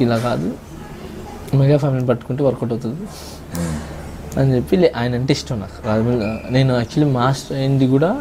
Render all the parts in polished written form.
ఇలా కాదు, మెగా ఫ్యామిలీని పట్టుకుంటే వర్కౌట్ అవుతుంది అని చెప్పి ఆయన అంటే ఇష్టం నాకు. రాజమౌళి నేను యాక్చువల్లీ మాస్టర్ అయింది కూడా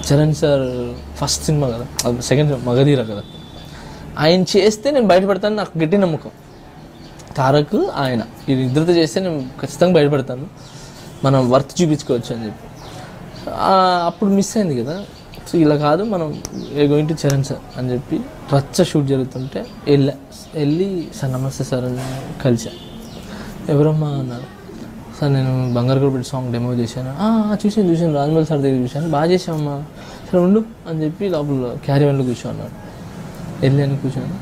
చరణ్ సార్ ఫస్ట్ సినిమా కదా, సెకండ్ మగధీర కదా, ఆయన చేస్తే నేను బయటపడతాను నాకు గట్టి నమ్మకం. తారక్ ఆయన ఇద్దరితో చేస్తే నేను ఖచ్చితంగా బయటపడతాను, మనం వర్త్ చూపించుకోవచ్చు అని చెప్పి. అప్పుడు మిస్ అయింది కదా. సో ఇలా కాదు, మనం గోయింగ్ టు చరణ్ సార్ అని చెప్పి రచ్చ షూట్ జరుగుతుంటే వెళ్ళి సార్ నమస్తే సార్ అని కలిసా. ఎవరమ్మా అన్నారు. సార్ నేను బంగారు పెట్టి సాంగ్ డెమో చేశాను. చూసాను రాజమౌళి సార్ దగ్గర చూశాను, బాగా చేసామమ్మా, సరే ఉండు అని చెప్పి లోపల క్యారీవన్లో కూర్చోన్నాడు. వెళ్ళాను, కూర్చొని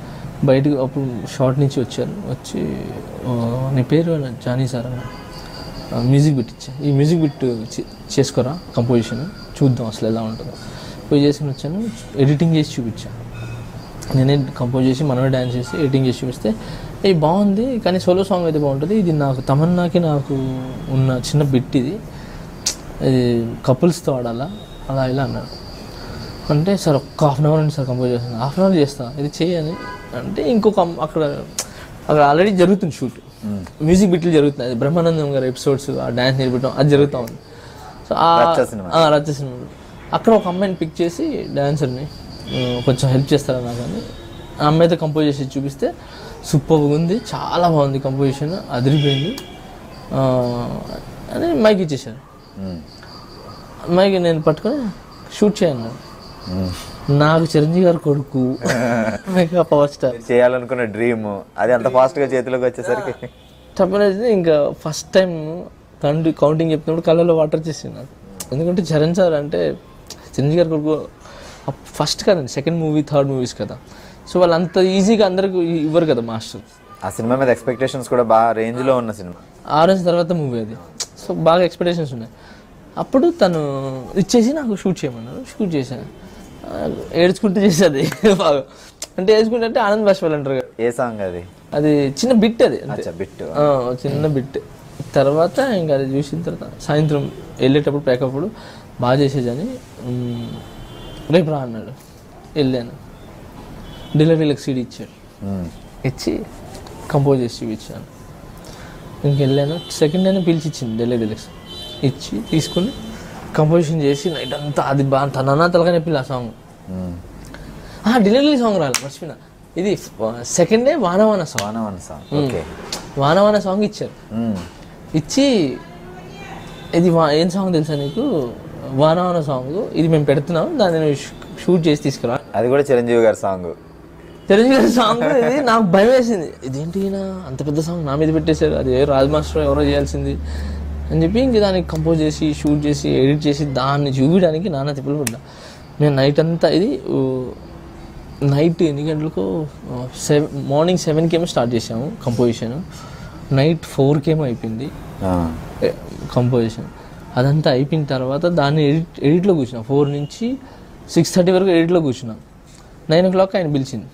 బయటకు అప్పుడు షార్ట్ నుంచి వచ్చారు. వచ్చి నీ పేరు జానీ సార్ అన్న, మ్యూజిక్ బిట్ ఇచ్చా, ఈ మ్యూజిక్ బిట్ చేసుకోరా కంపోజిషన్ చూద్దాం అసలు ఎలా ఉంటుందో. పోయి చేసుకుని వచ్చాను, ఎడిటింగ్ చేసి చూపించాను. నేనే కంపోజ్ చేసి మనమే డ్యాన్స్ చేసి ఎడిటింగ్ చేసి చూపిస్తే ఇది బాగుంది కానీ సోలో సాంగ్ అయితే బాగుంటుంది, ఇది నాకు తమన్నాకి నాకు ఉన్న చిన్న బిట్, ఇది కపుల్స్తో ఆడాలా అలా ఇలా అన్నాడు. అంటే సార్ ఒక్క హాఫ్ అన్ అవర్ అండి సార్ కంపోజ్ చేస్తాను. హాఫ్ అన్ అవర్ చేస్తా, ఇది చేయని అంటే ఇంకొక అక్కడ ఆల్రెడీ జరుగుతుంది షూట్, మ్యూజిక్ బిట్లు జరుగుతుంది. అది బ్రహ్మానందం గారి ఎపిసోడ్స్, ఆ డ్యాన్స్ నేర్పడం అది జరుగుతూ ఉంది. సో రచ్చ సినిమా అక్కడ ఒక అమ్మాయిని పిక్ చేసి డ్యాన్సర్ని కొంచెం హెల్ప్ చేస్తారా నాకు అని ఆ అమ్మాయితో కంపోజ్ చేసి చూపిస్తే సూపర్గా ఉంది, చాలా బాగుంది కంపోజిషన్, అదిరిపోయింది అని మైక్ ఇచ్చేసారు. మైక్ నేను పట్టుకొని షూట్ చేయను. నాకు చిరంజీవి గారు కొడుకు మెగా పవర్ స్టార్ చేయాలనుకున్న డ్రీమ్ అది అంత ఫాస్ట్గా చేతిలోకి వచ్చేసరికి తప్పనేది. ఇంకా ఫస్ట్ టైం కౌంటింగ్ చెప్తున్నప్పుడు కళ్ళలో వాటర్ వచ్చేసింది నాకు. ఎందుకంటే చరణ్ సార్ అంటే చిరంజీవి గారు కొడుకు ఫస్ట్ కదండి, సెకండ్ మూవీ థర్డ్ మూవీస్ కదా. సో వాళ్ళు అంత ఈజీగా అందరికి ఇవ్వరు కదా మాస్టర్. ఆ సినిమా మీద ఎక్స్పెక్టేషన్స్ కూడా బాగా రేంజ్లో ఉన్న సినిమా. ఆరెంజ్ తర్వాత మూవీ అది, సో బాగా ఎక్స్పెక్టేషన్స్ ఉన్నాయి. అప్పుడు తను ఇచ్చేసి నాకు షూట్ చేయమన్నారు, షూట్ చేశాను. ఏడ్చుకుంటూ చేసేది బాగా, అంటే ఏడ్చుకుంటే అంటే ఆనంద్ బాష్పాలు అంటారు కదా. ఏ సాంగ్ అది? అది చిన్న బిట్, అది బిట్, చిన్న బిట్. తర్వాత ఇంకా అది చూసిన తర్వాత సాయంత్రం వెళ్ళేటప్పుడు ప్యాకప్పుడు బాగా చేసేదని రేపు రా అన్నాడు. వెళ్ళాను, డెలివరీలకు సీడీ ఇచ్చాడు, ఇచ్చి కంపోజ్ చేసి చూపించాను. ఇంకెళ్ళాను, సెకండ్ డేనే పిలిచి ఇచ్చింది డెలివరీలకు ఇచ్చి తీసుకుని కంపోజిషన్ చేసి నైట్ అంతా అది బాగా తన తలగానే పిల్ల ఆ సాంగ్. డెలివరీ సాంగ్ రాలి మర్చిపోయినా, ఇది సెకండ్ డే వానవాన సాంగ్ ఇచ్చారు. ఇచ్చి ఇది ఏం సాంగ్ తెలుసా నీకు, వానవాన సాంగ్, ఇది మేము పెడుతున్నాం, దాన్ని షూట్ చేసి తీసుకురా. అది కూడా చిరంజీవి గారి సాంగ్. చిరంజీవి గారి సాంగ్. ఇది నాకు భయం వేసింది, ఇదేంటి అంత పెద్ద సాంగ్ నా మీద పెట్టేశారు, అది రాజ్ మాస్టర్ ఎవరో చేయాల్సింది అని చెప్పి ఇంక దానికి కంపోజ్ చేసి షూట్ చేసి ఎడిట్ చేసి దాన్ని చూపించడానికి నాన్న తిప్పలు పడ్డా. నేను నైట్ అంతా, ఇది నైట్ ఎన్ని గంటలకు మార్నింగ్ 7కి ఏమో స్టార్ట్ చేసాము కంపోజిషన్, నైట్ 4కి ఏమో అయిపోయింది కంపోజిషన్. అదంతా అయిపోయిన తర్వాత దాన్ని ఎడిట్లో కూర్చున్నాం. 4 నుంచి 6:30 వరకు ఎడిట్లో కూర్చున్నాం. 9 o'clock ఆయన పిలిచింది,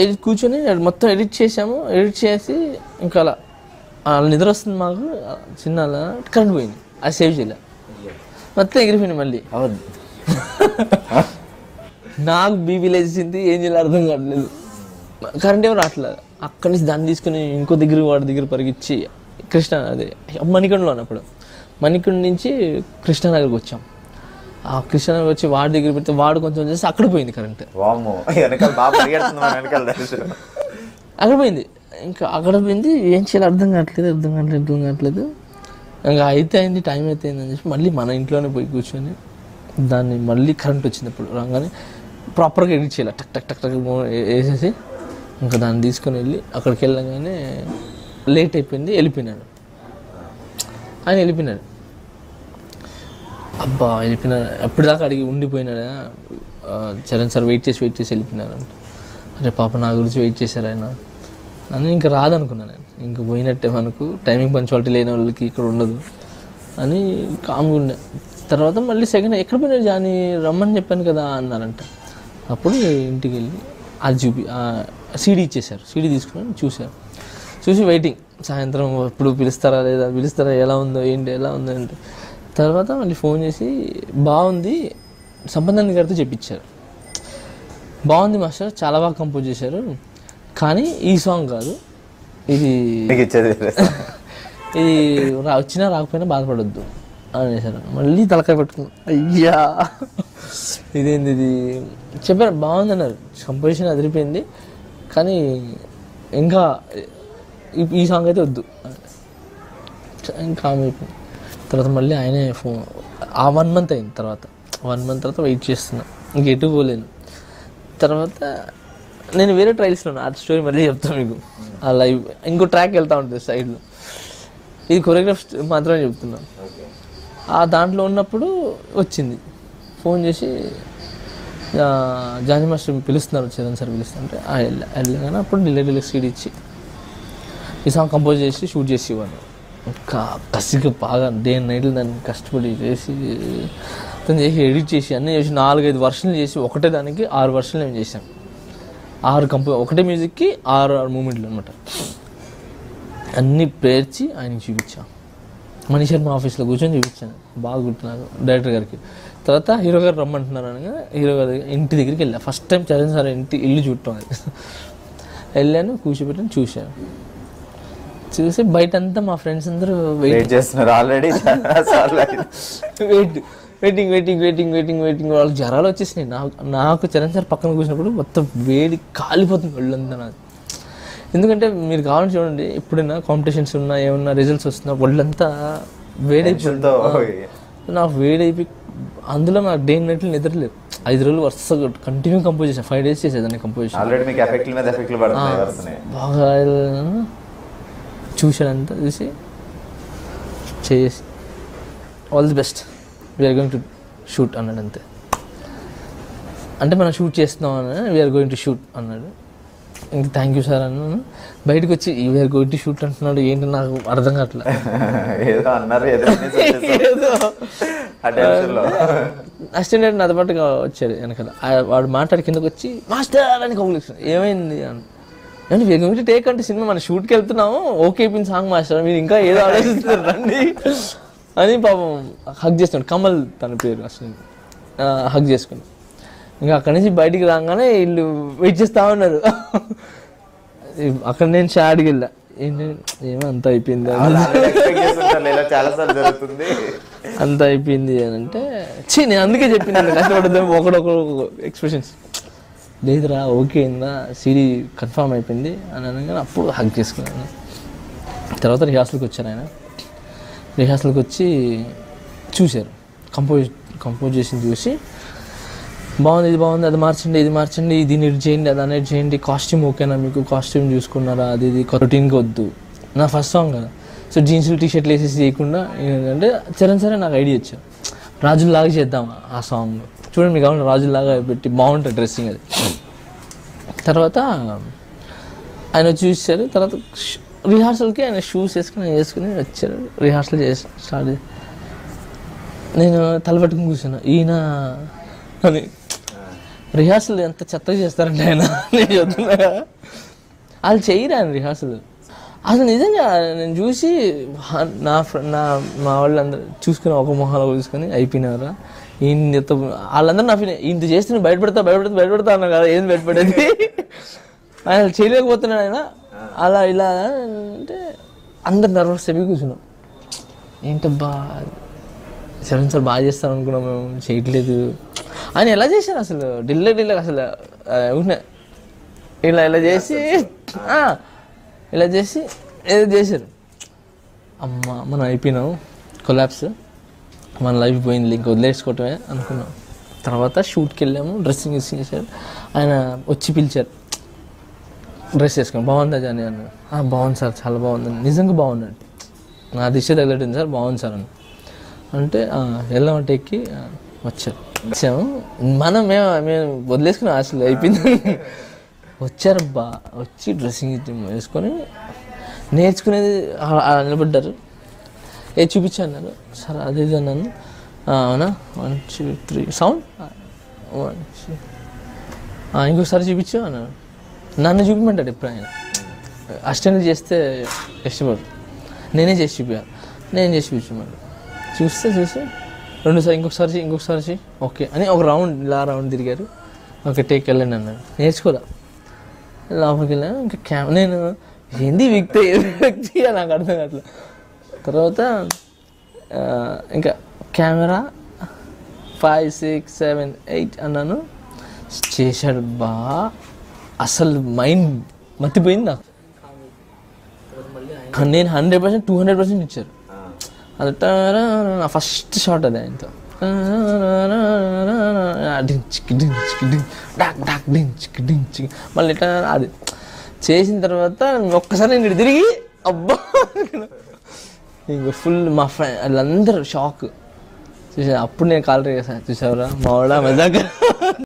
ఎడిట్ కూర్చొని మొత్తం ఎడిట్ చేసాము. ఎడిట్ చేసి ఇంకా అలా నిద్ర వస్తుంది మాకు, చిన్న కరెంట్ పోయింది, అది సేవ్ చేయలే, మొత్తం ఎగిరిపోయింది. మళ్ళీ నాకు బీపీ లేచింది, ఏం చేయాలి అర్థం కావట్లేదు, కరెంట్ ఏమో రావట్లేదు. అక్కడి నుంచి దాన్ని తీసుకుని ఇంకో దగ్గర వాడి దగ్గర పరిగించి కృష్ణ, అదే మణికొండలో ఉన్నప్పుడు మణికొండ నుంచి కృష్ణానగర్కి వచ్చాం. ఆ కృష్ణానగర్ వచ్చి వాడి దగ్గర పెడితే వాడు కొంచెం చేస్తే అక్కడ పోయింది కరెంట్, అక్కడ పోయింది. ఇంకా అక్కడ పోయింది, ఏం చేయాలి అర్థం కావట్లేదు. ఇంకా అయితే అయింది, టైం అయితే అయింది అని చెప్పి మళ్ళీ మన ఇంట్లోనే పోయి కూర్చొని దాన్ని మళ్ళీ కరెంట్ వచ్చినప్పుడు రాగానే ప్రాపర్గా ఎడిట్ చేయాలి, టక్ టక్ టక్ టక్ వేసేసి ఇంకా దాన్ని తీసుకొని వెళ్ళి అక్కడికి వెళ్ళగానే లేట్ అయిపోయింది. వెళ్ళిపోయినాడు ఆయన, వెళ్ళిపోయినాడు. అబ్బా వెళ్ళిపోయినాడు, ఎప్పటిదాకా అడిగి ఉండిపోయినాడా చరణ్ సార్, వెయిట్ చేసి వెళ్ళిపోయినాడు అంటే, అరే పాప నా గురించి వెయిట్ చేశారు ఆయన అని. ఇంకా రాదనుకున్నాను నేను, ఇంకా పోయినట్టే, మనకు టైమింగ్ పంచువాలిటీ లేని వాళ్ళకి ఇక్కడ ఉండదు అని కామ్గా ఉండే. తర్వాత మళ్ళీ సెకండ్ ఎక్కడ పోయినాడు జానీ, రమ్మని చెప్పాను కదా అన్నారంట. అప్పుడు ఇంటికి వెళ్ళి అది సీడీ ఇచ్చేసారు, సీడీ తీసుకుని చూసి వెయిటింగ్, సాయంత్రం ఎప్పుడు పిలుస్తారా ఎలా ఉందో ఏంటి ఎలా ఉందో అంటే. తర్వాత మళ్ళీ ఫోన్ చేసి బాగుంది సంబంధాన్ని గారితో చెప్పించారు, బాగుంది మాస్టర్ చాలా బాగా కంపోజ్ చేశారు, కానీ ఈ సాంగ్ కాదు, ఇది మీకు ఇచ్చేది ఇది వచ్చినా రాకపోయినా బాధపడొద్దు అనేసారు. మళ్ళీ తలకాయ పెట్టుకున్నాను, అయ్యా ఇదేంది ఇది చెప్పారు. బాగుంది అన్నారు, కంపోజిషన్ అదిరిపోయింది, కానీ ఇంకా ఈ సాంగ్ అయితే వద్దు ఇంకా అయిపోయింది. తర్వాత మళ్ళీ ఆయనే ఫోన్, ఆ 1 month అయింది. తర్వాత 1 month తర్వాత వెయిట్ చేస్తున్నా, ఇంక ఎటు పోలేను. తర్వాత నేను వేరే ట్రైల్స్లో ఆ స్టోరీ మళ్ళీ చెప్తాను మీకు. ఆ లైవ్ ఇంకో ట్రాక్ వెళ్తూ ఉంటుంది సైడ్లో, ఇది కొరియోగ్రాఫ్ మాత్రమే చెప్తున్నాను. ఆ దాంట్లో ఉన్నప్పుడు వచ్చింది ఫోన్ చేసి, జానీ మాస్టర్ పిలుస్తున్నారు, చరణ్ సార్ పిలుస్తుంటే వెళ్ళగానే అప్పుడు డిలే సీడ్ ఇచ్చి ఈ సాంగ్ కంపోజ్ చేసి షూట్ చేసి ఇవ్వను. ఇంకా కసిగా బాగా డే అండ్ నైట్లు దాన్ని కష్టపడి చేసి అతను చేసి ఎడిట్ చేసి అన్నీ చేసి 4-5 వర్షన్లు చేసి ఒకటే దానికి 6 వర్షన్లు మేము చేసాం. 6 ఒకటే మ్యూజిక్కి 6 మూమెంట్లు అనమాట. అన్నీ పేర్చి ఆయనకి చూపించాం. మనీష్ శర్మ ఆఫీస్లో కూర్చొని చూపించాను, బాగా గుర్తున్నారు డైరెక్టర్ గారికి. తర్వాత హీరో గారు రమ్మంటున్నారు అనగా హీరో గారి ఇంటి దగ్గరికి వెళ్ళా. ఫస్ట్ టైం చరణ్ సార్ ఇల్లు చూడటం అది. వెళ్ళాను, కూర్చోబెట్టాను, చూశాను. చూసి బయట అంతా మా ఫ్రెండ్స్ అందరూ వెయిట్ చేస్తున్నారు ఆల్రెడీ. వెయిటింగ్ వాళ్ళకి జ్వరాలు వచ్చేసినాయి. నాకు చరణ్ సార్ పక్కన కూర్చున్నప్పుడు మొత్తం వేడి కాలిపోతుంది ఒళ్ళంతా నాది. ఎందుకంటే మీరు కావాలని చూడండి, ఎప్పుడైనా కాంపిటీషన్స్ ఉన్నా ఏమన్నా రిజల్ట్స్ వస్తున్నా ఒళ్ళంతా వేడైపోతుంది. నాకు వేడైపోయి అందులో నాకు డే నైట్లు నిద్రలేదు. 5 రోజులు వరుసగా కంటిన్యూ కంపోజ్ చేసాను. 5 days చేసేదాన్ని కంపోజిషన్. బాగా చూసానంతా చూసి చేసి all the best, we are going to shoot అన్నాడు. అంతే, అంటే మనం షూట్ చేస్తున్నాం అని వీఆర్ గోయింగ్ టు షూట్ అన్నాడు. ఇంక థ్యాంక్ యూ సార్ అన్నాను. బయటకు వచ్చి వీఆర్ గోయింగ్ టు షూట్ అంటున్నాడు, ఏంటి నాకు అర్థం కావట్లేదు. అసిస్టెంట్ నాతో పాటుగా వచ్చాడు వెనకాల. వాడు మాట్లాడి కిందకు వచ్చి మాస్టర్ అని కౌలిస్తాను, ఏమైంది అంటే వీఆర్ గోయింగ్ టు టేక్ అంటే సినిమా మనం షూట్కి వెళ్తున్నాము, ఓకే అయిపోయింది సాంగ్ మాస్టర్, మీరు ఇంకా ఏదో ఆలోచిస్తున్నారు రండి అని పాపం హగ్ చేస్తున్నాడు. కమల్ తన పేరు అసలు. హగ్ చేసుకుని ఇంకా అక్కడి నుంచి బయటికి రాగానే వీళ్ళు వెయిట్ చేస్తూ ఉన్నారు. అక్కడ నేను షాడ్కి వెళ్ళా, ఏంటి ఏమో అంత అయిపోయింది అంత అయిపోయింది అని అంటే, నేను అందుకే చెప్పింది కష్టపడద్దాం ఒకడొకడు ఎక్స్ప్రెషన్స్ లేదురా ఓకే అయిందా సిడీ కన్ఫర్మ్ అయిపోయింది అని అనగానే అప్పుడు హగ్ చేసుకున్నాను. తర్వాత రిహార్సల్కి వచ్చారు ఆయన. రిహార్సల్కి వచ్చి చూశారు, కంపోజిషన్ చూసి బాగుంది, ఇది బాగుంది, అది మార్చండి, ఇది మార్చండి, దీన్ని ఎడిట్ చేయండి, అది అనేది చేయండి, కాస్ట్యూమ్ ఓకేనా మీకు, కాస్ట్యూమ్ చూసుకున్నారా, అది ఇది రొటీన్గా వద్దు. నా ఫస్ట్ సాంగ్ కదా, సో జీన్స్లు టీషర్ట్లు వేసేసి చేయకుండా ఏంటంటే చరణ్ సరే నాకు ఐడియా ఇచ్చారు, రాజుల్లాగా చేద్దాం ఆ సాంగ్ చూడండి మీకు కావాలి రాజుల్లాగా పెట్టి బాగుంటుంది డ్రెస్సింగ్ అది. తర్వాత ఆయన చూసారు. తర్వాత రిహార్సల్కి ఆయన షూస్ వేసుకుని వచ్చారు. రిహార్సల్ చేసి స్టార్ట్ చేసి నేను తలపెట్టుకుని కూర్చున్నా, ఈయన అని. రిహార్సల్ ఎంత చెత్తగా చేస్తారంటే ఆయన, నేను చెప్తున్నా వాళ్ళు చేయరు ఆయన రిహార్సల్. అసలు నిజంగా నేను చూసి మా వాళ్ళందరూ చూసుకుని ఒక మొహాలు చూసుకొని అయిపోయినారా ఈయన వాళ్ళందరూ నా ఫీల్ ఇంత చేస్తే బయటపెడతా అన్నా కదా, ఏం బయటపడేది ఆయన చేయలేకపోతున్నాడు ఆయన అలా ఇలా అంటే అందరు నర్వస్ చెప్పి కూర్చున్నాం. ఏంటబ్బా చరణ్ సార్ బాగా చేస్తాను అనుకున్నాం, మేము చేయట్లేదు. ఆయన ఎలా చేశారు అసలు ఢిల్లీ అసలు ఇలా చేసి ఇలా చేసి ఏదో చేశారు. అమ్మ మనం అయిపోయినాం, కొలాప్స్, మన లైఫ్ పోయింది, ఇంక వదిలేసుకోవటమే అనుకున్నాం. తర్వాత షూట్కి వెళ్ళాము, డ్రెస్సింగ్ చేశారు. ఆయన వచ్చి పిలిచారు, డ్రెస్ వేసుకుని బాగుందా జానీ అన్నాడు. బాగుంది సార్, చాలా బాగుంది, నిజంగా బాగుందండి, నా దిశ తగలట్టింది సార్, బాగుంది సార్ అని అంటే వెళ్ళామంటే ఎక్కి వచ్చాము. మేము వదిలేసుకున్నాం, అసలు అయిపోయింది. వచ్చారబ్బా, వచ్చి డ్రెస్సింగ్ వేసుకొని నేర్చుకునేది నిలబడ్డారు. ఏ చూపించా అన్నారు సార్, అదే అన్నాను. అవునా 1 2 3 సౌండ్ 1 2 ఇంకొకసారి చూపించు అన్నాడు. నన్ను చూపించమంటాడు ఎప్పుడు ఆయన, అసిస్టెంట్ చేస్తే ఇష్టపడు, నేనే చేసి చూపించాను, నేను చేసి చూపించమన్నాడు. చూసి 2 సార్లు ఇంకొకసారి ఓకే అని ఒక రౌండ్ ఇలా రౌండ్ తిరిగారు. ఓకే టేక్ వెళ్ళండి అన్నాడు. నేర్చుకోదా లోపలికి వెళ్ళాను. ఇంకా నేను ఏంది వ్యక్తి నాకు అర్థం కావట్లేదు. తర్వాత ఇంకా కెమెరా 5, 6, 7, 8 అన్నాను. చేశాడు బా, అసలు మైండ్ మతిపోయింది నాకు. నేను 100%, 200% ఇచ్చారు. అది నా ఫస్ట్ షాట్ అది ఆయనతో. మళ్ళీ అది చేసిన తర్వాత ఒక్కసారి నేను తిరిగి అబ్బా ఇంకా ఫుల్ మా ఫ్రెండ్ వాళ్ళందరూ షాక్ చూసా. అప్పుడు నేను కాల్ చేశాను, చూసావరా మా వాడ మజాక.